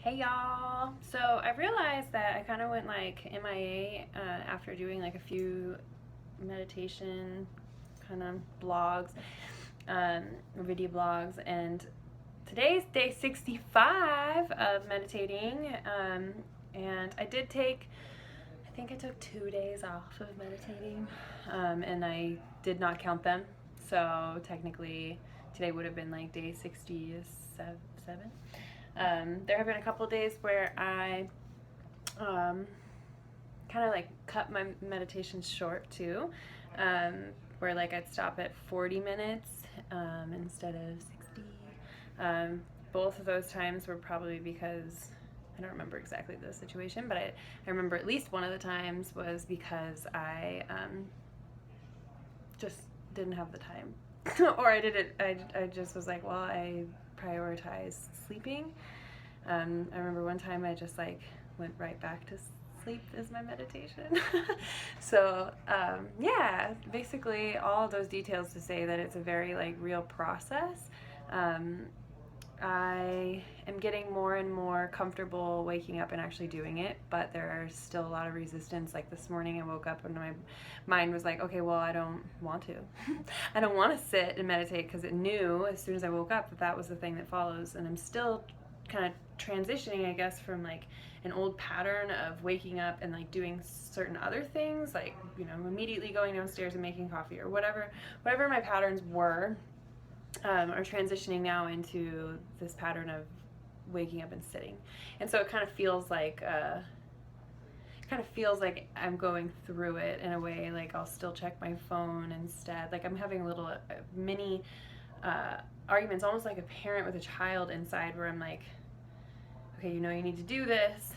Hey y'all! So I realized that I kind of went like MIA after doing like a few meditation kind of blogs, video blogs, and today's day 65 of meditating. And I did take, I think I took 2 days off of meditating, and I did not count them. So technically, today would have been like day 67. There have been a couple days where I kind of like cut my meditations short too, where like I'd stop at 40 minutes instead of 60. Both of those times were probably because I don't remember exactly the situation, but I remember at least one of the times was because I just didn't have the time. Or I just was like, well, I prioritize sleeping. I remember one time I just like went right back to sleep as my meditation. So yeah, basically all of those details to say that it's a very like real process. I am getting more and more comfortable waking up and actually doing it, but there's still a lot of resistance. Like this morning I woke up and my mind was like, okay, well, I don't want to. I don't want to sit and meditate, because it knew as soon as I woke up that that was the thing that follows. And I'm still kind of transitioning, I guess, from like an old pattern of waking up and like doing certain other things, like, you know, immediately going downstairs and making coffee or whatever my patterns were. Are transitioning now into this pattern of waking up and sitting, and so it kind of feels like I'm going through it in a way. Like I'll still check my phone instead. Like I'm having little mini arguments, almost like a parent with a child inside, where I'm like, okay, you know, you need to do this,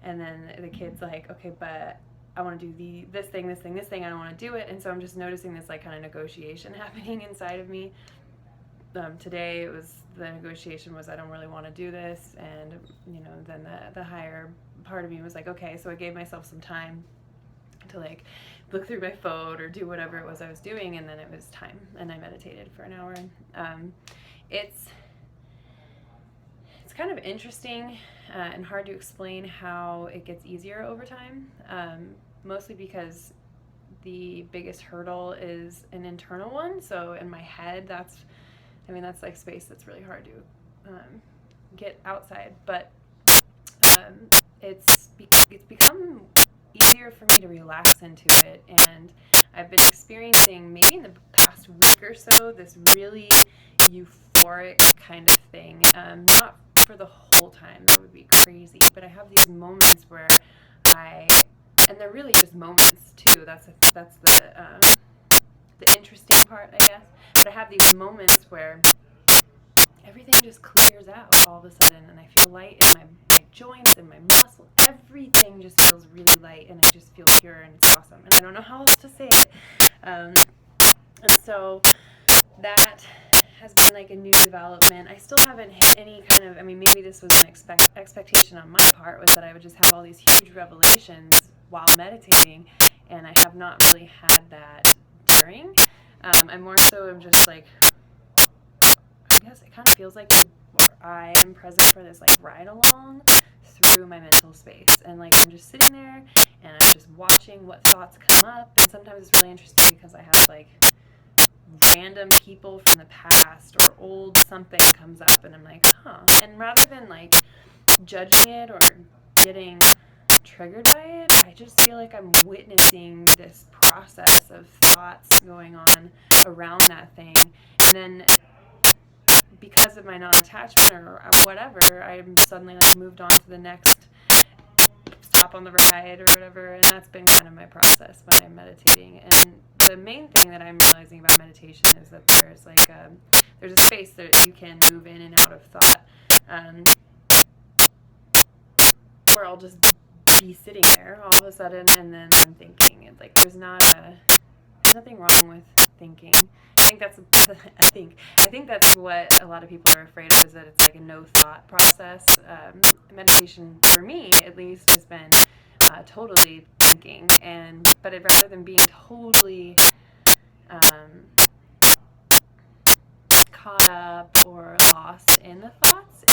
and then the kid's like, okay, but I want to do this thing, I don't want to do it. And so I'm just noticing this like kind of negotiation happening inside of me. Today the negotiation was, I don't really want to do this, and you know, then the higher part of me was like, okay. So I gave myself some time to like look through my phone or do whatever it was I was doing, and then it was time, and I meditated for an hour. It's kind of interesting and hard to explain how it gets easier over time, mostly because the biggest hurdle is an internal one. So in my head, that's like space that's really hard to get outside. But it's become easier for me to relax into it, and I've been experiencing, maybe in the past week or so, this really euphoric kind of thing. Not for the whole time, that would be crazy, but I have these moments where and they're really just moments too. That's the interesting part, I guess. But I have these moments where everything just clears out all of a sudden, and I feel light in my joints and my muscles. Everything just feels really light, and I just feel pure, and it's awesome. And I don't know how else to say it. And so that has been like a new development. I still haven't hit any kind of, maybe this was an expectation on my part, was that I would just have all these huge revelations while meditating, and I have not really had that during. I'm more so, I'm just like, I guess it kind of feels like I am present for this like ride along through my mental space, and like I'm just sitting there and I'm just watching what thoughts come up. And sometimes it's really interesting because I have like random people from the past or old something comes up, and I'm like, huh. And rather than like judging it or getting triggered by it, I just feel like I'm witnessing this process of thoughts going on around that thing. And then because of my non-attachment or whatever, I'm suddenly like moved on to the next stop on the ride or whatever. And that's been kind of my process when I'm meditating. And the main thing that I'm realizing about meditation is that there's like there's a space that you can move in and out of thought, where I'll just be sitting there all of a sudden, and then I'm thinking. It's like there's nothing wrong with thinking. I think that's what a lot of people are afraid of, is that it's like a no thought process. Meditation, for me at least, has been totally thinking, but rather than being totally caught up or lost in the thoughts,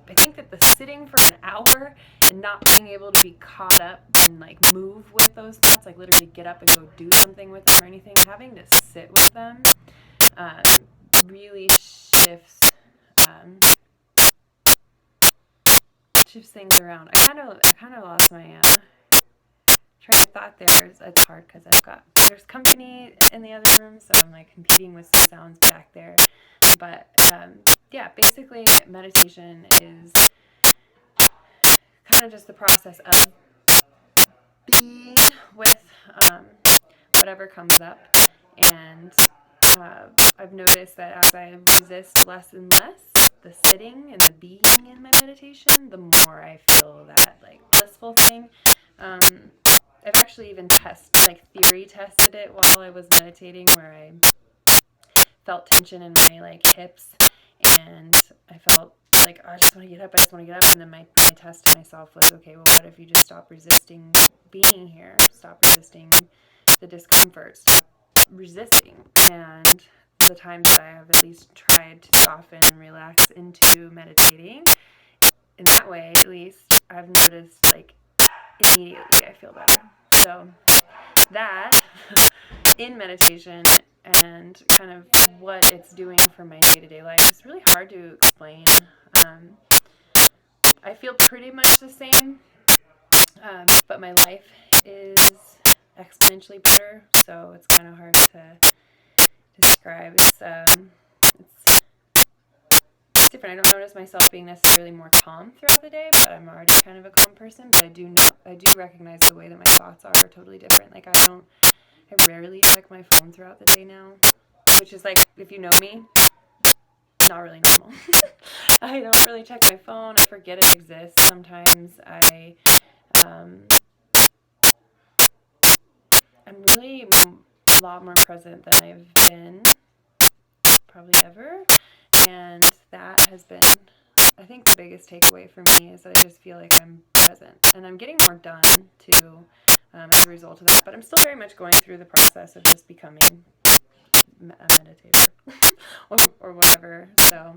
I think that the sitting for an hour and not being able to be caught up and like move with those thoughts, like literally get up and go do something with them or anything, having to sit with them really shifts things around. I kind of lost my train of thought there. It's hard because there's company in the other room, so I'm like competing with some sounds back there. But yeah, basically meditation is kind of just the process of being with whatever comes up. And I've noticed that as I resist less and less the sitting and the being in my meditation, the more I feel that like blissful thing. I've actually even theory tested it while I was meditating, where I felt tension in my like hips, and I felt like, oh, I just want to get up, and then my test to myself was, okay, well, what if you just stop resisting being here, stop resisting the discomfort, stop resisting. And the times that I have at least tried to soften and relax into meditating, in that way at least, I've noticed like immediately I feel better. So that in meditation and kind of what it's doing for my day-to-day life is really hard to explain. I feel pretty much the same, but my life is exponentially better, so it's kind of hard to describe. It's different. I don't notice myself being necessarily more calm throughout the day, but I'm already kind of a calm person. But I do recognize the way that my thoughts are totally different. Like I rarely check my phone throughout the day now, which is like, if you know me, not really normal. I don't really check my phone. I forget it exists sometimes. I'm really a lot more present than I've been probably ever, and that has been, I think, the biggest takeaway for me is that I just feel like I'm present, and I'm getting more done too as a result of that. But I'm still very much going through the process of just becoming a meditator or whatever. So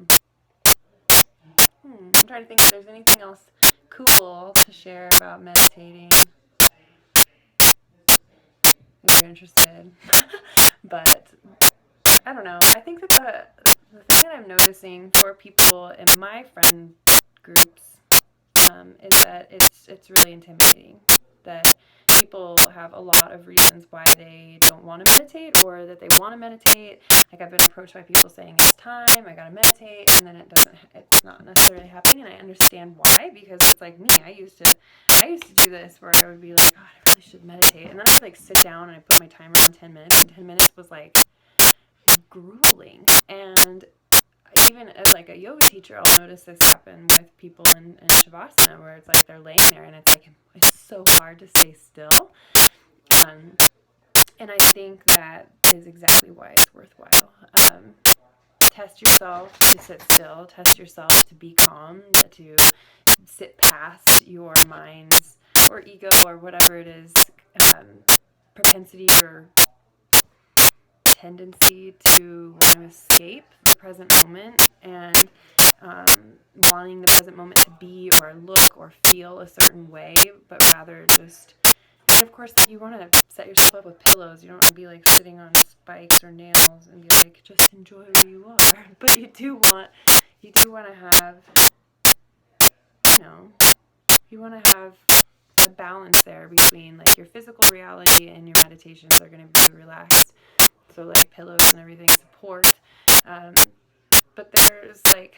I'm trying to think if there's anything else cool to share about meditating if you're interested. But I don't know. I think that the thing that I'm noticing for people in my friend groups is that it's really intimidating. That people have a lot of reasons why they don't want to meditate, or that they want to meditate. Like, I've been approached by people saying it's time, I gotta meditate, and then it's not necessarily happening. And I understand why, because it's like me. I used to do this where I would be like, God, I really should meditate, and then I would like sit down and I put my timer on 10 minutes, and 10 minutes was like grueling. And even as like a yoga teacher, I'll notice this happen with people in Shavasana, where it's like they're laying there and it's like, it's so hard to stay still. And I think that is exactly why it's worthwhile. Test yourself to sit still, test yourself to be calm, to sit past your mind's or ego or whatever it is, propensity or tendency to want to escape the present moment, and wanting the present moment to be or look or feel a certain way, but rather just, and of course you want to set yourself up with pillows. You don't want to be like sitting on spikes or nails and be like, just enjoy where you are. But you do want to have, you want to have a balance there between like your physical reality and your meditations are going to be relaxed. So like pillows and everything support, but there's like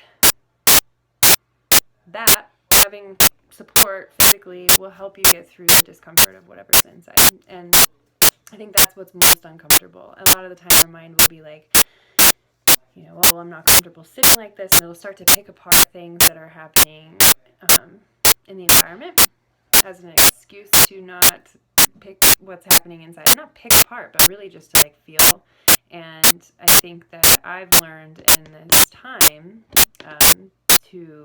that, having support physically will help you get through the discomfort of whatever's inside. And I think that's what's most uncomfortable. A lot of the time our mind will be like, well, I'm not comfortable sitting like this, and it'll start to pick apart things that are happening in the environment as an excuse to not pick what's happening inside. Not pick apart, but really just to like feel. And I think that I've learned in this time to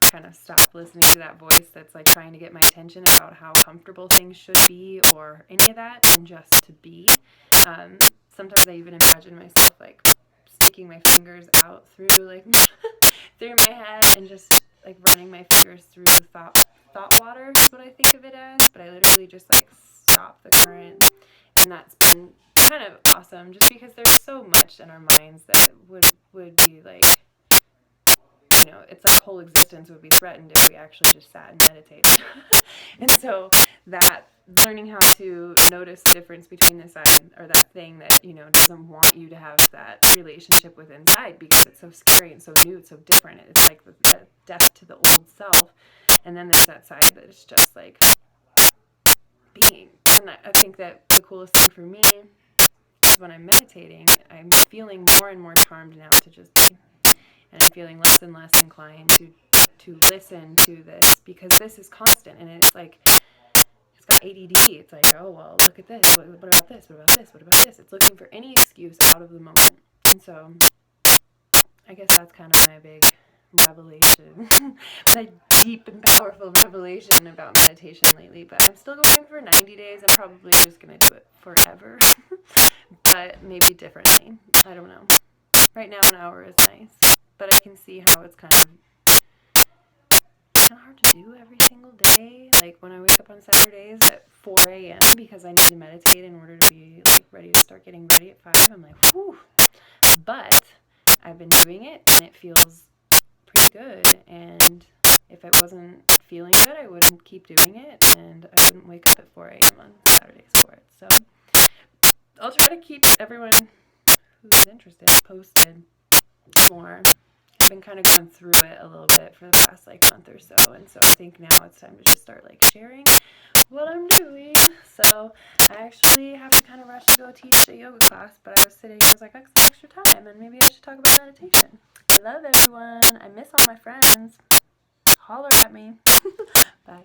kind of stop listening to that voice that's like trying to get my attention about how comfortable things should be or any of that, and just to be. Sometimes I even imagine myself like sticking my fingers out through like through my head and just like running my fingers through the thought water is what I think of it as, but I literally just like stop the current, and that's been kind of awesome just because there's so much in our minds that would be like, you know, it's like whole existence would be threatened if we actually just sat and meditated. And so that learning how to notice the difference between the side or that thing that, you know, doesn't want you to have that relationship with inside because it's so scary and so new, it's so different. It's like the death to the old self. And then there's that side that is just like being. And I think that the coolest thing for me is when I'm meditating, I'm feeling more and more charmed now to just be. And I'm feeling less and less inclined to listen to this because this is constant, and it's like it's got ADD. It's like, oh well, look at this. What about this? What about this? What about this? It's looking for any excuse out of the moment. And so I guess that's kind of my big revelation, my deep and powerful revelation about meditation lately. But I'm still going for 90 days. I'm probably just gonna do it forever, but maybe differently. I don't know. Right now, an hour is nice. But I can see how it's kind of hard to do every single day. Like when I wake up on Saturdays at 4 a.m. because I need to meditate in order to be like ready to start getting ready at 5. I'm like, whew. But I've been doing it and it feels pretty good. And if it wasn't feeling good, I wouldn't keep doing it, and I wouldn't wake up at 4 a.m. on Saturdays for it. So I'll try to keep everyone who's interested posted more. I've been kind of going through it a little bit for the past like month or so, and so I think now it's time to just start like sharing what I'm doing. So I actually have to kind of rush to go teach a yoga class, but I was like, extra time, and maybe I should talk about meditation. I love everyone. I miss all my friends. Holler at me. Bye.